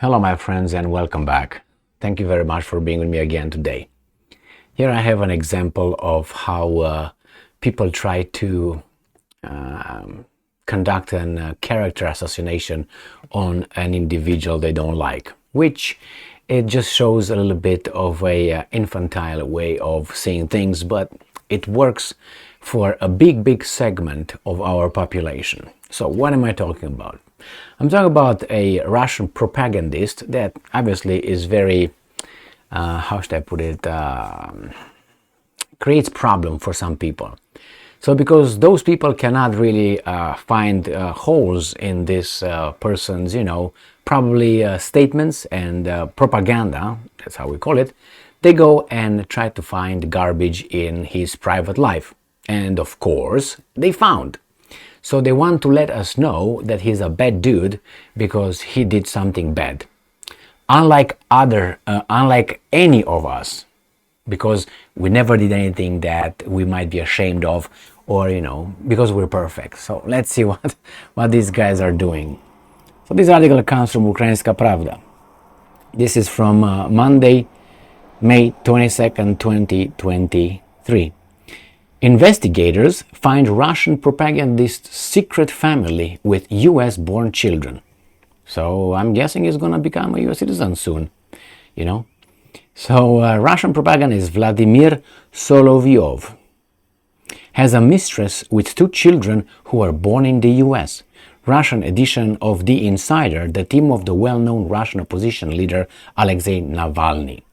Hello, my friends, and welcome back. Thank you very much for being with me again today. Here I have an example of how people try to conduct a character assassination on an individual they don't like, which it just shows a little bit of a infantile way of seeing things, but it works for a big segment of our population. So what am I talking about? I'm talking about a Russian propagandist that obviously is very, how should I put it, creates problem for some people. So because those people cannot really find holes in this person's, probably statements and propaganda, that's how we call it, they go and try to find garbage in his private life. And of course, they found. So they want to let us know that he's a bad dude because he did something bad. Unlike any of us, because we never did anything that we might be ashamed of, or because we're perfect. So let's see what these guys are doing. So this article comes from Ukrainska Pravda. This is from Monday, May 22nd, 2023. Investigators find Russian propagandist's secret family with US-born children. So I'm guessing he's going to become a US citizen soon, So Russian propagandist Vladimir Solovyov has a mistress with two children who are born in the US. Russian edition of The Insider, the team of the well-known Russian opposition leader Alexei Navalny.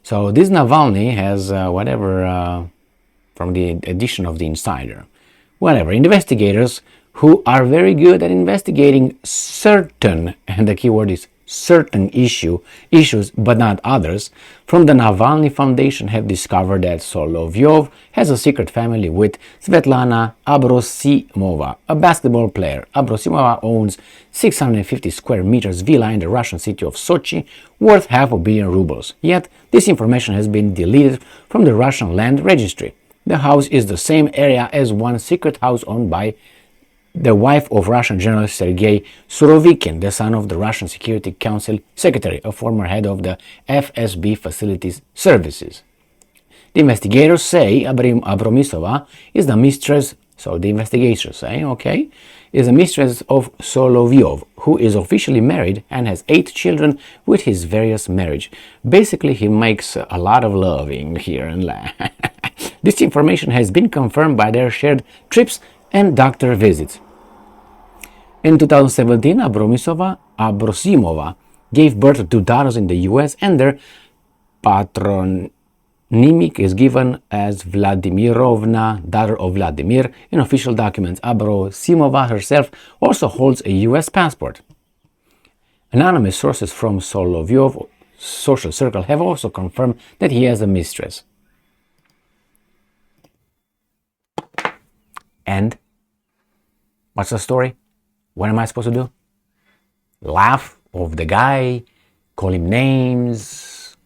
So this Navalny has from the edition of The Insider. Investigators who are very good at investigating certain, and the keyword is certain issues, but not others, from the Navalny Foundation have discovered that Solovyov has a secret family with Svetlana Abrosimova, a basketball player. Abrosimova owns 650 square meters villa in the Russian city of Sochi, worth $500 million. Yet, this information has been deleted from the Russian land registry. The house is the same area as one secret house owned by the wife of Russian General Sergei Surovikin, the son of the Russian Security Council Secretary, a former head of the FSB Facilities Services. The investigators say Abromisova is the mistress, so the investigators say, is the mistress of Solovyov, who is officially married and has 8 children with his various marriage. Basically, he makes a lot of loving here and there. This information has been confirmed by their shared trips and doctor visits. In 2017, Abrosimova gave birth to 2 daughters in the US, and their patronymic is given as Vladimirovna, daughter of Vladimir. In official documents, Abrosimova herself also holds a US passport. Anonymous sources from Solovyov social circle have also confirmed that he has a mistress. And what's the story? What am I supposed to do? Laugh of the guy, call him names,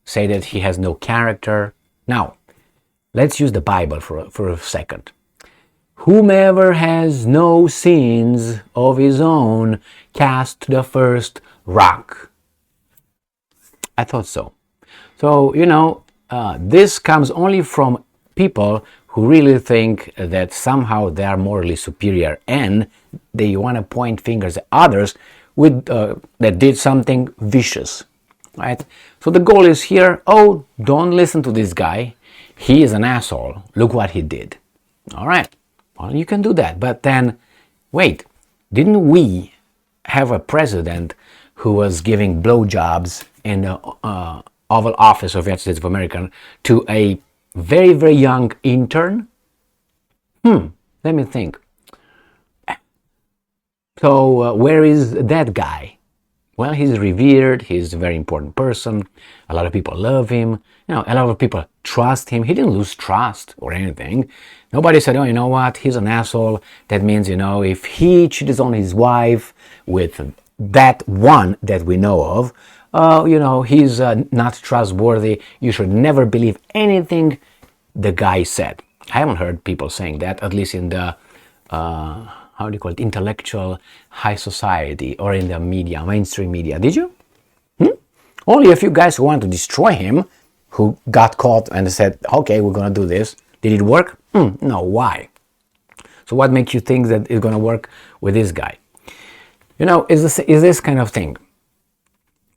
say that he has no character? Now, let's use the Bible for a second. Whomever has no sins of his own, cast the first rock. I thought so. So, this comes only from people who really think that somehow they are morally superior and they want to point fingers at others that did something vicious, right? So the goal is here, don't listen to this guy. He is an asshole. Look what he did. All right, well, you can do that. But then, wait, didn't we have a president who was giving blowjobs in the Oval Office of the United States of America to a very young intern? Let me think. So where is that guy? Well, he's revered. He's a very important person. A lot of people love him. A lot of people trust him. He didn't lose trust or anything. Nobody said, you know what? He's an asshole. That means, if he cheated on his wife with that one that we know of, he's not trustworthy. You should never believe anything the guy said. I haven't heard people saying that, at least in the intellectual high society or in the media, mainstream media. Did you? Only a few guys who want to destroy him, who got caught and said, okay, we're going to do this. Did it work? No. Why? So what makes you think that it's going to work with this guy? You know, is this kind of thing.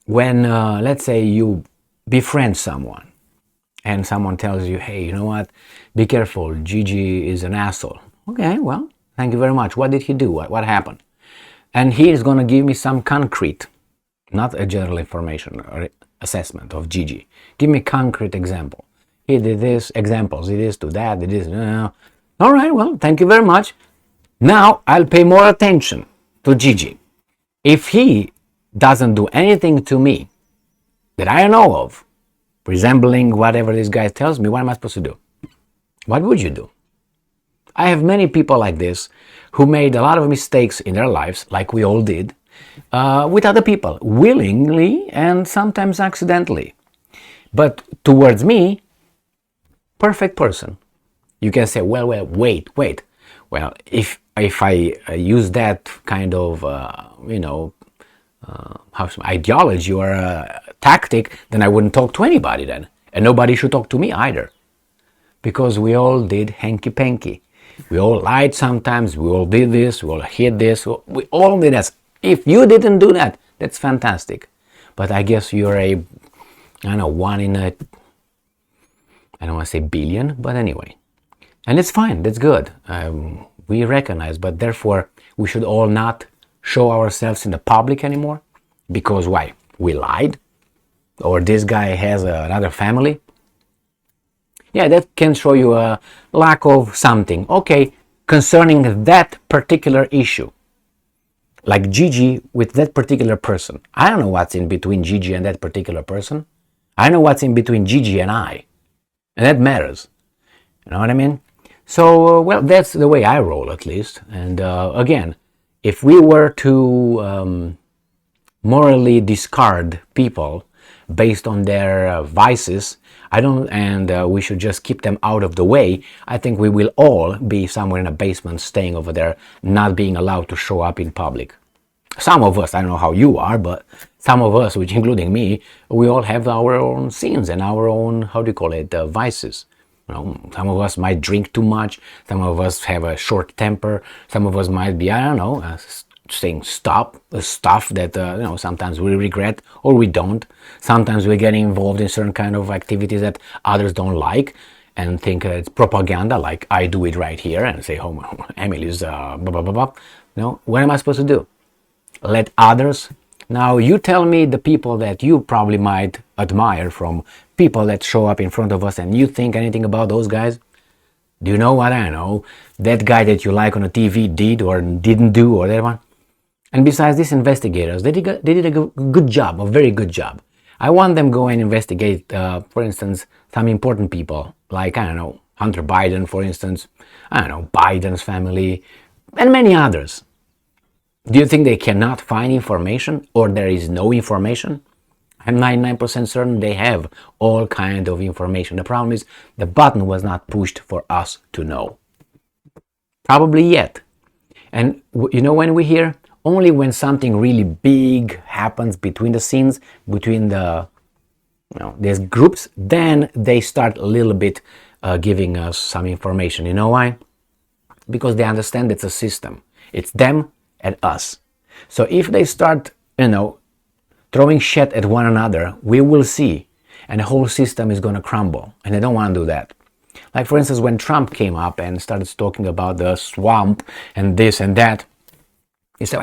When, let's say, you befriend someone and someone tells you, hey, you know what? Be careful. Gigi is an asshole. Okay, well, thank you very much. What did he do? What happened? And he is going to give me some concrete, not a general information or assessment of Gigi. Give me concrete example. He did this, examples, he did this to that, he did this. All right, well, thank you very much. Now I'll pay more attention to Gigi. If he doesn't do anything to me that I know of, resembling whatever this guy tells me, what am I supposed to do? What would you do? I have many people like this who made a lot of mistakes in their lives, like we all did, with other people, willingly and sometimes accidentally. But towards me, perfect person. You can say, well, wait. Well, if I use that kind of, ideology or tactic, then I wouldn't talk to anybody then. And nobody should talk to me either. Because we all did hanky-panky. We all lied sometimes, we all did this, we all hid this, we all did that. If you didn't do that, that's fantastic. But I guess you're one in a, I don't want to say billion, but anyway. And it's fine, that's good. We recognize, but therefore we should all not show ourselves in the public anymore. Because why? We lied? Or this guy has another family? Yeah, that can show you a lack of something. Okay, concerning that particular issue. Like Gigi with that particular person. I don't know what's in between Gigi and that particular person. I know what's in between Gigi and I. And that matters. You know what I mean? So, well, that's the way I roll at least. And again, if we were to morally discard people based on their vices, we should just keep them out of the way, I think we will all be somewhere in a basement staying over there, not being allowed to show up in public. Some of us, I don't know how you are, but some of us, which including me, we all have our own sins and our own, vices. You know, some of us might drink too much, some of us have a short temper, some of us might be, saying stuff that sometimes we regret or we don't. Sometimes we're getting involved in certain kind of activities that others don't like and think it's propaganda, like I do it right here and say, oh, Emily's blah, blah, blah, blah. No, what am I supposed to do? Let others? Now you tell me the people that you probably might admire from people that show up in front of us, and you think anything about those guys? Do you know what I know? That guy that you like on the TV did or didn't do or that one? And besides, these investigators, they did a good job, a very good job. I want them go and investigate, for instance, some important people, like, Hunter Biden, for instance, Biden's family, and many others. Do you think they cannot find information, or there is no information? I'm 99% certain they have all kinds of information. The problem is the button was not pushed for us to know. Probably yet. And when we hear? Only when something really big happens between the scenes, between these groups, then they start a little bit giving us some information. You know why? Because they understand it's a system. It's them and us. So if they start, throwing shit at one another, we will see, and the whole system is going to crumble. And they don't want to do that. Like, for instance, when Trump came up and started talking about the swamp and this and that, you say,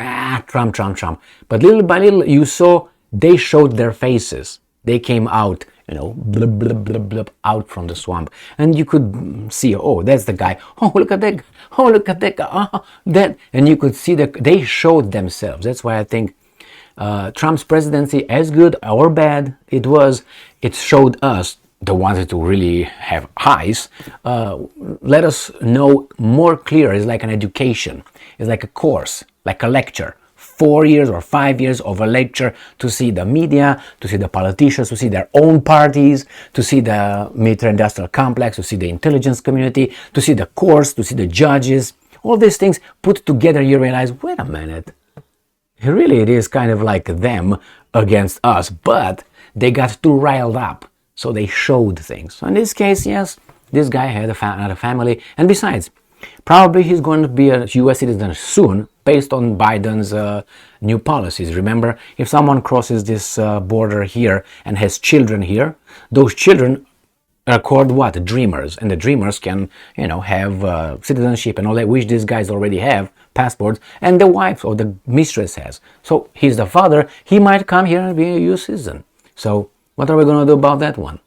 Trump. But little by little, you saw they showed their faces. They came out, blub, blub, blub, blub, out from the swamp. And you could see, oh, that's the guy. Oh, look at that. Oh, look at that guy. Oh, that. And you could see that they showed themselves. That's why I think Trump's presidency, as good or bad it showed us, the ones who really have eyes, let us know more clear. It's like an education. It's like a course, like a lecture. 4 years or 5 years of a lecture to see the media, to see the politicians, to see their own parties, to see the military-industrial complex, to see the intelligence community, to see the courts, to see the judges. All these things put together, you realize, wait a minute. Really, it is kind of like them against us, but they got too riled up, so they showed things. So in this case, yes, this guy had another family, and besides, probably he's going to be a U.S. citizen soon, based on Biden's new policies. Remember, if someone crosses this border here and has children here, those children are called what? Dreamers. And the dreamers can, have citizenship and all that, which these guys already have, passports, and the wife or the mistress has. So he's the father, he might come here and be a U.S. citizen. So what are we going to do about that one?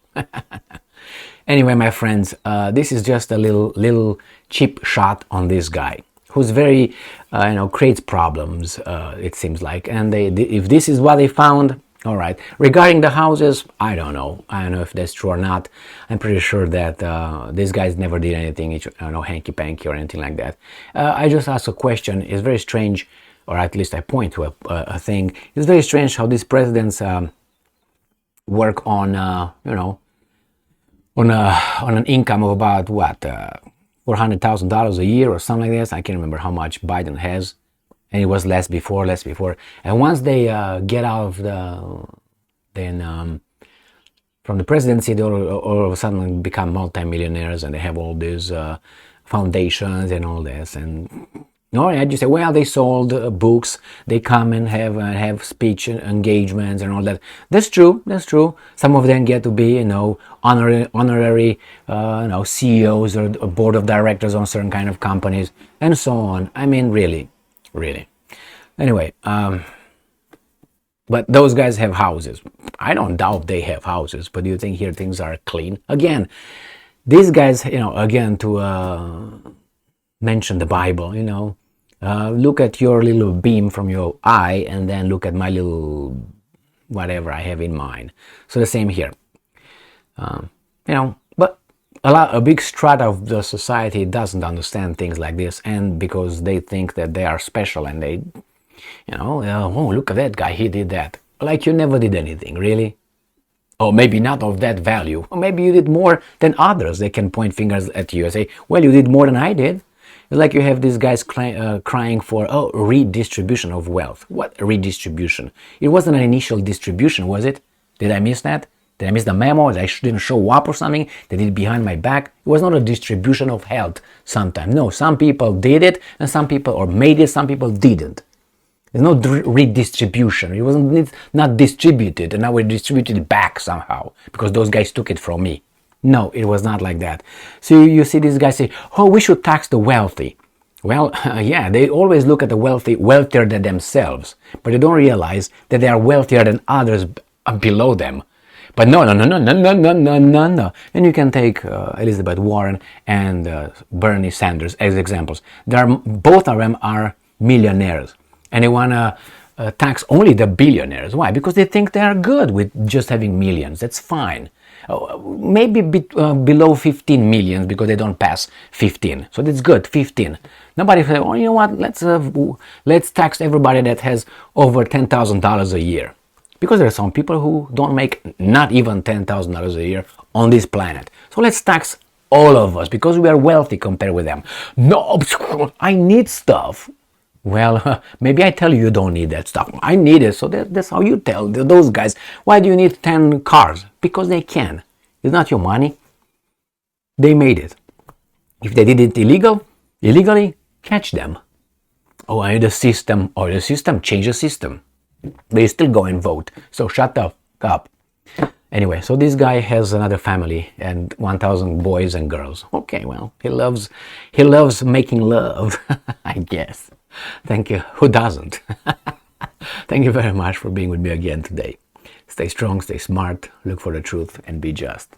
Anyway, my friends, this is just a little cheap shot on this guy, who's very, creates problems, it seems like. And if this is what they found, all right. Regarding the houses, I don't know if that's true or not. I'm pretty sure that these guys never did anything, hanky-panky or anything like that. I just asked a question. It's very strange, or at least I point to a thing. It's very strange how these presidents work on, on an income of about what, $400,000 a year or something like this. I can't remember how much Biden has, and it was less before. And once they get out of from the presidency, they all of a sudden become multimillionaires, and they have all these foundations and all this. And I just say, well, they sold books. They come and have speech engagements and all that. That's true. Some of them get to be, honorary, CEOs or board of directors on certain kind of companies and so on. I mean, really. Anyway, but those guys have houses. I don't doubt they have houses, but do you think here things are clean? Again, these guys, again, to mention the Bible, look at your little beam from your eye and then look at my little whatever I have in mind. So the same here. But a big strata of the society doesn't understand things like this, and because they think that they are special and they, oh, look at that guy, he did that. Like you never did anything, really. Or maybe not of that value. Or maybe you did more than others. They can point fingers at you and say, well, you did more than I did. It's like you have these guys crying for, redistribution of wealth. What redistribution? It wasn't an initial distribution, was it? Did I miss that? Did I miss the memo? I didn't show up or something? They did it behind my back? It was not a distribution of health sometimes. No, some people did it, and some people, or made it, some people didn't. There's no redistribution. It wasn't not distributed, and now we distributed it back somehow, because those guys took it from me. No, it was not like that. So you see these guys say, oh, we should tax the wealthy. Well, yeah, they always look at the wealthy wealthier than themselves, but they don't realize that they are wealthier than others below them. But no. And you can take Elizabeth Warren and Bernie Sanders as examples. Both of them are millionaires, and they want to tax only the billionaires. Why? Because they think they are good with just having millions. That's fine. Maybe below 15 million because they don't pass 15. So that's good, 15. Nobody says, oh, you know what, let's tax everybody that has over $10,000 a year. Because there are some people who don't make not even $10,000 a year on this planet. So let's tax all of us because we are wealthy compared with them. No, I need stuff. Well, maybe I tell you don't need that stuff. I need it, so that's how you tell those guys. Why do you need 10 cars? Because they can. It's not your money. They made it. If they did it illegally, catch them. Oh, I need a system. Or the system, change the system. They still go and vote. So shut up. Anyway, so this guy has another family and 1,000 boys and girls. Okay, well, he loves making love, I guess. Thank you. Who doesn't? Thank you very much for being with me again today. Stay strong, stay smart, look for the truth, and be just.